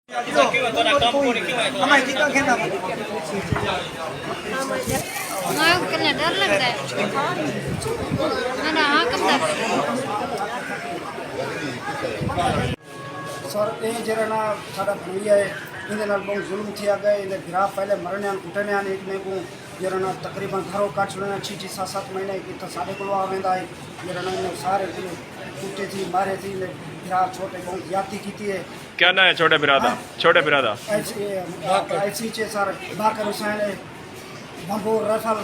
करने डर लगता है ना हाँ कम डर सर ये जरा साड़ा भैया है इन बहुत जुल्म थिया गए इन गिरा पहले मरने कुटने एक ने को जरा तकरीबन घरों काट छुड़ना 6-7 महीने की तो साढ़े को आवेंदा है जरा सारे कुटे थी मारे थी गिरा छोटे बहुत ज्यादा की है। क्या ना है छोटे बिरादा? छोटे बिरादा ऐसी चे सर बाकर हुसैन है भंबोर रफल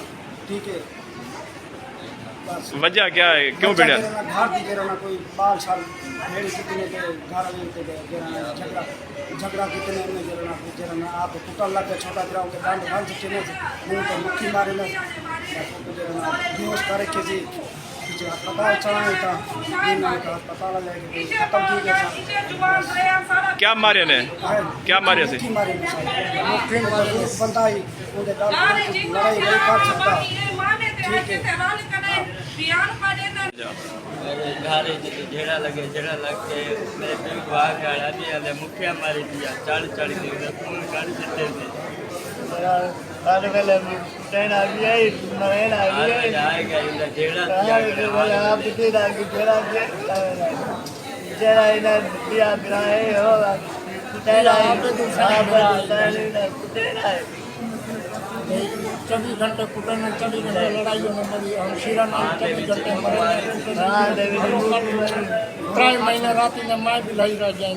ठीक है बस वजह क्या है, क्यों भिड़ा? घर दी जरा कोई बाल साल मेरी कितने के घर में के जरा झगड़ा कितने में जरा आप टूटल लग छोटा गिरा के डांड डांड से चने से मुंह पे मक्खी मारे ना जरा बेहोश करे के जी पता चला था दिन का पता लगा कि खत्म ठीक है क्या मारे ने? क्या मारे से? मारे वो ट्रेन बंदा ही उनके दाल लड़ाई नहीं कर सकता ठीक है घारे झेड़ा लगे मेरे भी भाग गाड़ा दिया मुखिया मारी दिया 40 दिन खून काट देते थे हर वेले ट्रेन आ गया नरेन आ गया आएगा इधर झेड़ा दिया आप कितना की झेड़ा इधर दिया बिराए हो तेरा है 24 घंटे कुटन 24 घंटे लड़ाई होने लगी हम शीरा में 24 घंटे मरे 3 महीने रात में मैं भी लाई रह जाए